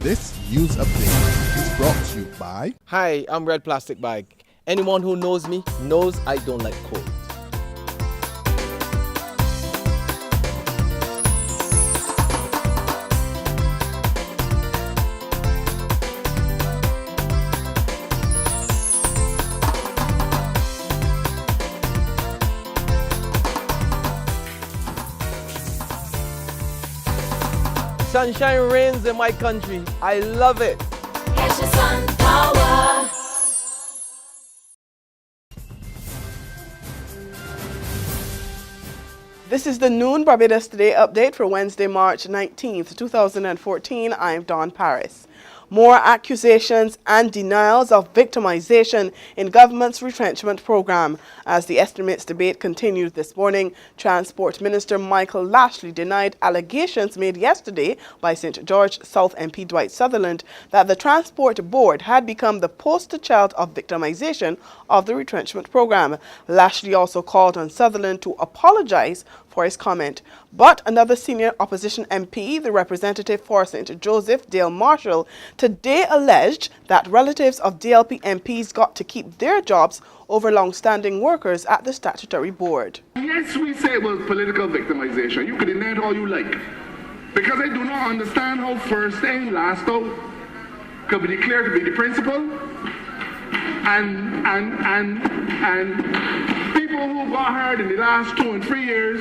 This news update is brought to you by... Hi, I'm Red Plastic Bag. Anyone who knows me knows I don't like cold. Sunshine reigns in my country. I love it. Get your sun power. This is the Noon Barbados Today update for Wednesday, March 19th, 2014. I'm Dawn Paris. More accusations and denials of victimization in government's retrenchment program. As the estimates debate continued this morning, Transport Minister Michael Lashley denied allegations made yesterday by St. George South MP Dwight Sutherland that the Transport Board had become the poster child of victimization of the retrenchment program. Lashley also called on Sutherland to apologize for his comment. But another senior opposition MP, the representative for St. Joseph, Dale Marshall, today alleged that relatives of DLP MPs got to keep their jobs over long-standing workers at the statutory board. Yes, we say it was political victimization. You can deny it all you like. Because I do not understand how first in, last out could be declared to be the principal and people who got hurt in the last 2 and 3 years,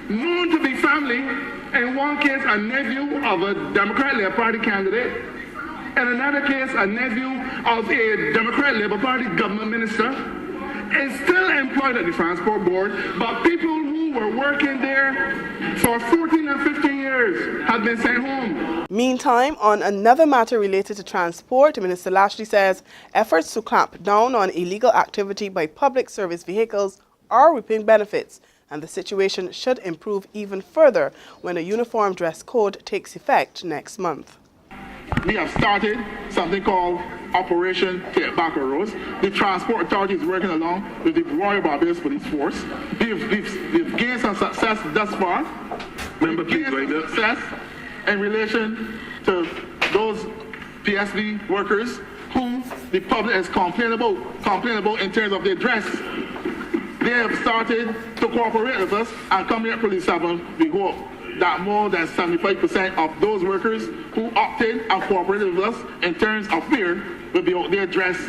known to be family, in one case a nephew of a Democrat Labour Party candidate, in another case a nephew of a Democrat Labour Party government minister, is still employed at the Transport Board, but people who were working there for 14 and 15 years have been sent home. Meantime, on another matter related to transport, Minister Lashley says efforts to clamp down on illegal activity by public service vehicles are reaping benefits, and the situation should improve even further when a uniform dress code takes effect next month. We have started something called Operation Take Back Our Roads. The Transport Authority is working along with the Royal Barbados Police Force. We've gained some success thus far. Success in relation to those PSV workers who the public has complained about in terms of their dress. They have started to cooperate with us, and coming April 7th, we hope that more than 75% of those workers who opted and cooperated with us in terms of fear will be out there dressed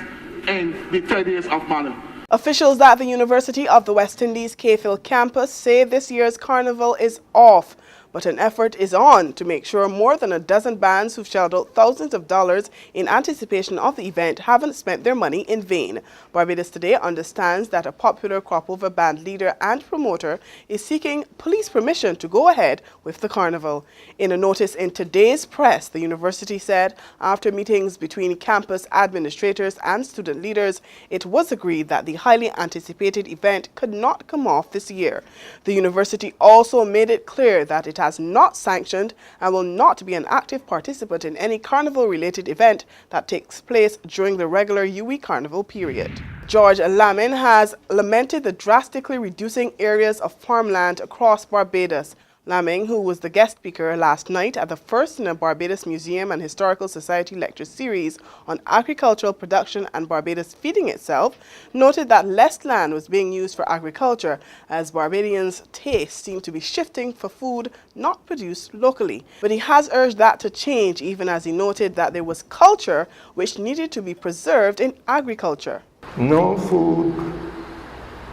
in the 30th of manner. Officials at the University of the West Indies Cayfield campus say this year's Carnival is off, but an effort is on to make sure more than a dozen bands who've shelled out thousands of dollars in anticipation of the event haven't spent their money in vain. Barbados Today understands that a popular cropover band leader and promoter is seeking police permission to go ahead with the carnival. In a notice in today's press, the university said after meetings between campus administrators and student leaders, it was agreed that the highly anticipated event could not come off this year. The university also made it clear that it has not sanctioned and will not be an active participant in any carnival-related event that takes place during the regular UE Carnival period. George Lamin has lamented the drastically reducing areas of farmland across Barbados. Laming, who was the guest speaker last night at the first in a Barbados Museum and Historical Society lecture series on agricultural production and Barbados feeding itself, noted that less land was being used for agriculture as Barbadians' tastes seem to be shifting for food not produced locally. But he has urged that to change, even as he noted that there was culture which needed to be preserved in agriculture. No food,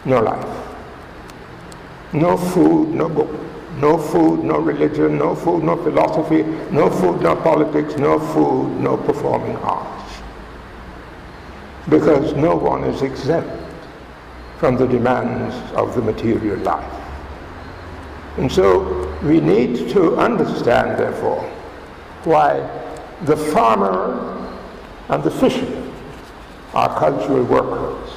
no life. No food, no book. No food, no religion, no food, no philosophy, no food, no politics, no food, no performing arts. Because no one is exempt from the demands of the material life. And so we need to understand, therefore, why the farmer and the fisher are cultural workers,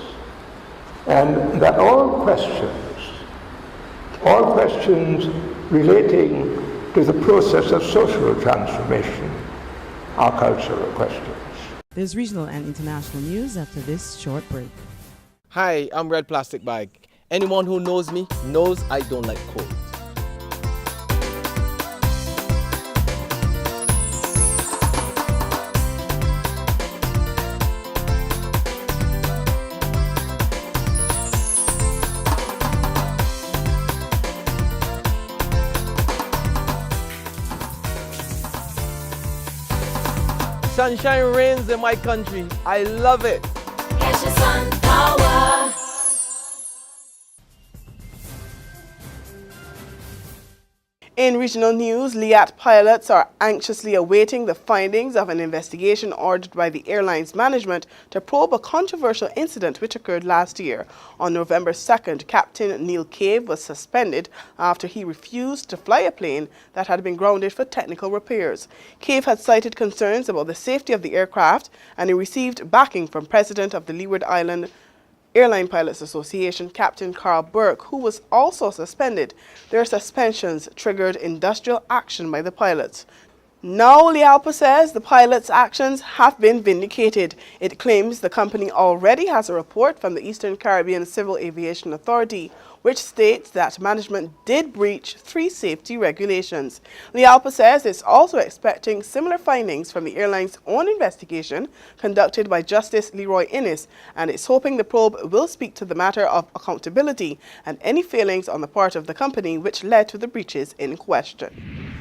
and that all questions relating to the process of social transformation are cultural questions. There's regional and international news after this short break. Hi, I'm Red Plastic Bag. Anyone who knows me knows I don't like cold. Sunshine reigns in my country. I love it. Get your sun power. In regional news, Liat pilots are anxiously awaiting the findings of an investigation ordered by the airline's management to probe a controversial incident which occurred last year. On November 2nd, Captain Neil Cave was suspended after he refused to fly a plane that had been grounded for technical repairs. Cave had cited concerns about the safety of the aircraft, and he received backing from President of the Leeward Island Airline Pilots Association, Captain Carl Burke, who was also suspended. Their suspensions triggered industrial action by the pilots. Now, Lialpa says the pilots' actions have been vindicated. It claims the company already has a report from the Eastern Caribbean Civil Aviation Authority, which states that management did breach 3 safety regulations. Lialpa says it's also expecting similar findings from the airline's own investigation conducted by Justice Leroy Innes, and it's hoping the probe will speak to the matter of accountability and any failings on the part of the company which led to the breaches in question.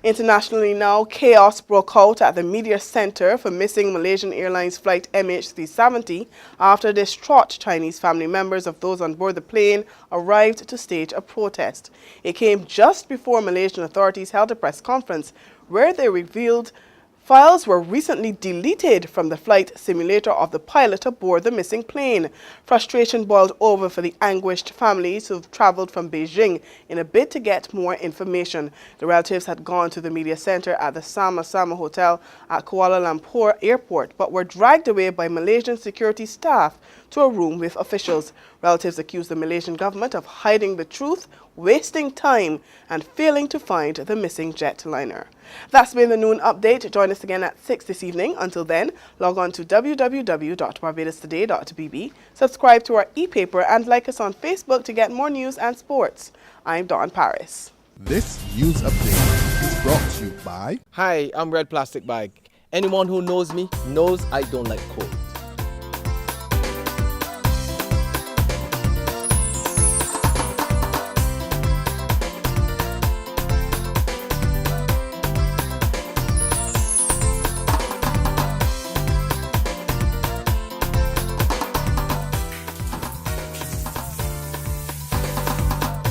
Internationally now, chaos broke out at the media center for missing Malaysian Airlines flight MH370 after distraught Chinese family members of those on board the plane arrived to stage a protest. It came just before Malaysian authorities held a press conference where they revealed files were recently deleted from the flight simulator of the pilot aboard the missing plane. Frustration boiled over for the anguished families who've traveled from Beijing in a bid to get more information. The relatives had gone to the media center at the Sama Sama Hotel at Kuala Lumpur Airport, but were dragged away by Malaysian security staff to a room with officials. Relatives accused the Malaysian government of hiding the truth, wasting time, and failing to find the missing jetliner. That's been the noon update. Join us again at 6 this evening. Until then, log on to www.barbadostoday.bb, subscribe to our e-paper, and like us on Facebook to get more news and sports. I'm Dawn Paris. This news update is brought to you by Hi, I'm Red Plastic Bag. Anyone who knows me knows I don't like cold.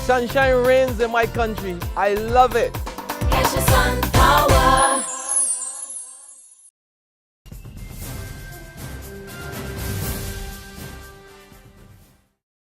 Sunshine reigns in my country. I love it. Get your sun power.